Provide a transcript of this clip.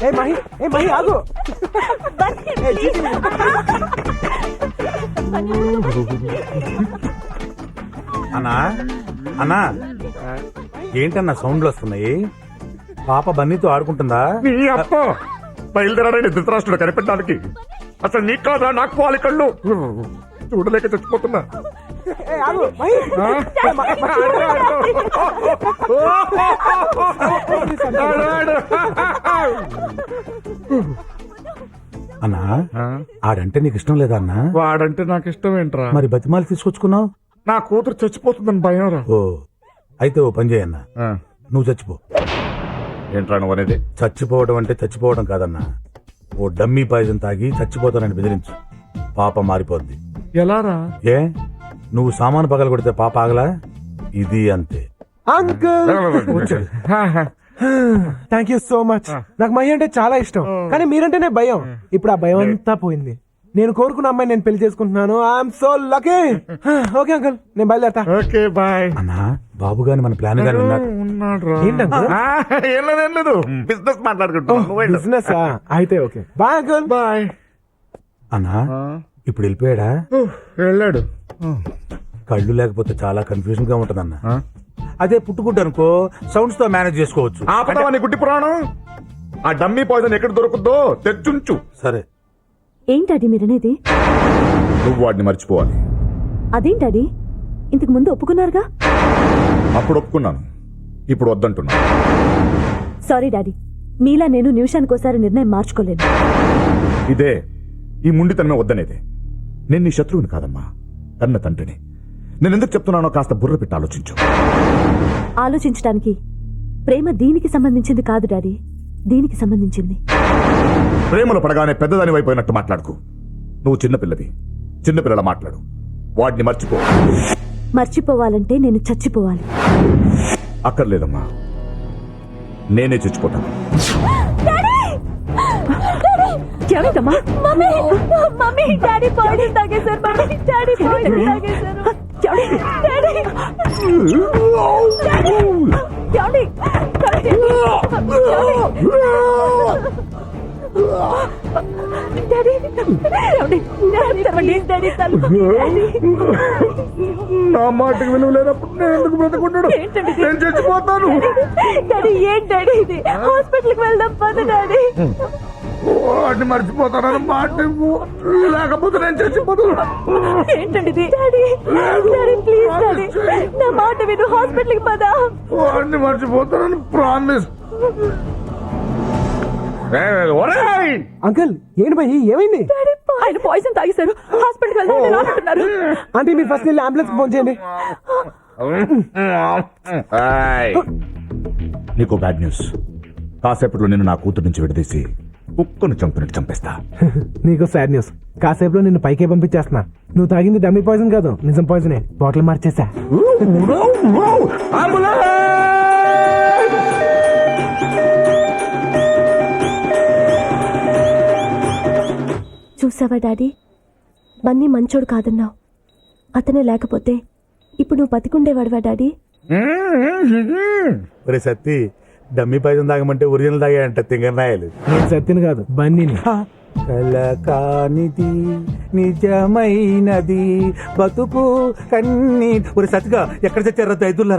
ఏ మహి ఆగు. అన్నా అన్నా ఏంటన్నా సౌండ్లు వస్తున్నాయి? పాప బన్నీతో ఆడుకుంటుందా? నీ అప్ప బయలుదేరాడని ధృతరాష్ట్రుడు కనిపెట్టడానికి. అసలు నీకు కాదా నాకు వాలి కళ్ళు చూడలేక చచ్చిపోతున్నా. ఆగు మహి. అన్నా ఆడంటే నీకు ఇష్టం లేదా అన్నా? వాడంటే నాకు ఇష్టం ఏంట్రా? మరి బతిమాలు తీసుకొచ్చుకున్నావు? నా కూతురు చచ్చిపోతుందని భయం రా. ఓ అయితే ఓ పని చేయన్నా, నువ్వు చచ్చిపో. ఏంట్రా నువ్వు అనేది? చచ్చిపోవడం అంటే చచ్చిపోవడం కాదన్నా, ఓ డమ్మీ పాయిజన్ తాగి చచ్చిపోతానని బెదిరించు, పాప మారిపోద్ది. ఎలారా? ఏ నువ్వు సామాను పగల కొడితే పాప ఆగలా? ఇది అంతే. Uncle thank you so much. నాకు మహి అంటే చాలా ఇష్టం, కానీ మీరంటేనే భయం. ఇప్పుడు ఆ భయం అంతా పోయింది. నేను కోరుకున్న అమ్మాయి నేను పెళ్లి చేసుకుంటున్నాను. I'm so lucky. Okay uncle, నేను బయలుదేరతా. Okay bye. అన్నా బాబు గాని మన ప్లాన్ గాని ఉన్నాడు. ఏంటి అంకుల్? ఏం లేదు బిజినెస్ మాట్లాడుకుంటున్నా. బిజినెస్ అయితే ఓకే బాయ్ అంకుల్. బాయ్. అన్నా ఇప్పుడు వెళ్ళిపోయాడా? వెళ్ళాడు. కళ్ళు లేకపోతే చాలా కన్ఫ్యూజన్ గా ఉంటదన్న. అదే పుట్టుకుంటు అనుకో సౌండ్స్ తో మేనేజ్ చేసుకోవచ్చు. ఆపదామని గుడ్డి పురాణం. ఆ డమ్మీ పాయిజన్ ఎక్కడ దొరుకుద్దో తెచ్చుంచు. సరే. ఏంటది మీరనేది? నువ్వు వాడిని మర్చిపోవాలి. అదేంటది? ఇంతకు ముందు ఒప్పుకున్నారుగా. అప్పుడు ఒప్పుకున్నాను, ఇప్పుడు వద్దంటున్నా. సారీ డాడీ, మీలా నేను నిమిషానికోసారి నిర్ణయం మార్చుకోలేను. ఇదే ఈ ముండితనమే వద్దనేదే. నేను నీ శత్రువుని కాదమ్మా, కన్న తండ్రిని. నేను ఎందుకు చెప్తున్నానో కాస్త బుర్ర పెట్టి ఆలోచించు. ఆలోచించడానికి ప్రేమ దీనికి సంబంధించింది కాదు డాడీ, దీనికి సంబంధించింది. ప్రేమలో పడగానే పెద్దదాని వైపోయినట్టు మాట్లాడుకు. నువ్వు చిన్నపిల్లవి, చిన్నపిల్లల మాట్లాడు. వాడిని మర్చిపో. మర్చిపోవాలంటే నేను చచ్చిపోవాలి. అక్కర్లేదమ్మా, నేనే చచ్చిపోతాను. ఏమైందమ్మా? మమ్మీ డాడీ పాయిజన్ తాగేశారు. మమ్మీ డాడీ పాయిజన్ తాగేశారు. నా మాటకి విలువ లేనప్పుడు నేను ఎందుకు బ్రతకుంటాడు? నేను చచ్చిపోతాను. డాడీ ఏంటండి ఇది? హాస్పిటల్కి వెళ్దాం పద డాడీ. వాడిని మర్చిపోతానని మాట లేకపోతే నేను చచ్చిపోతాను. ఏంటండి ఇది? డాడీ డాడీ ప్లీజ్ డాడీ నా మాట విను, హాస్పిటల్కి పద. వాడిని మర్చిపోతానని ప్రామిస్. అంకుల్ ఏంటి మహి, ఏమైంది? ఆయన పాయిజన్ తాగేశారు, హాస్పిటల్కి వెళ్దాం అంటున్నారు. అంటే మీరు ఫస్ట్ వెళ్ళి అంబులెన్స్ ఫోన్ చేయండి. నీకు బ్యాడ్ న్యూస్. కాసేపట్లో నేను నా కూతురు నుంచి విడదీసి కుక్కను చంపినట్టు చంపేస్తా. నీకు సాడ్ న్యూస్. కాసేపులో నిన్ను పైకే పంపించేస్తున్నా. నువ్వు తాగింది డమ్మీ పాయిజన్ కాదు, నిజం పాయిజనే. బాటిల్ మార్చేసా. చూసావా డాడీ, బన్నీ మంచోడు కాదన్నావు. అతనే లేకపోతే ఇప్పుడు నువ్వు బతికుండేవాడువా డాడీ? ఒరే సత్తి, డమ్మీ పాయిజన్ తాగమంటే ఒరిజినల్ తాగాయంట తింగర్నాయలు. నేను సత్తిని కాదు, బన్నీని. కల కానిది నిజమైనది బతుకు కన్నీ. ఒరే సత్తిగా ఎక్కడ చచ్చారా దైదుల్లరా?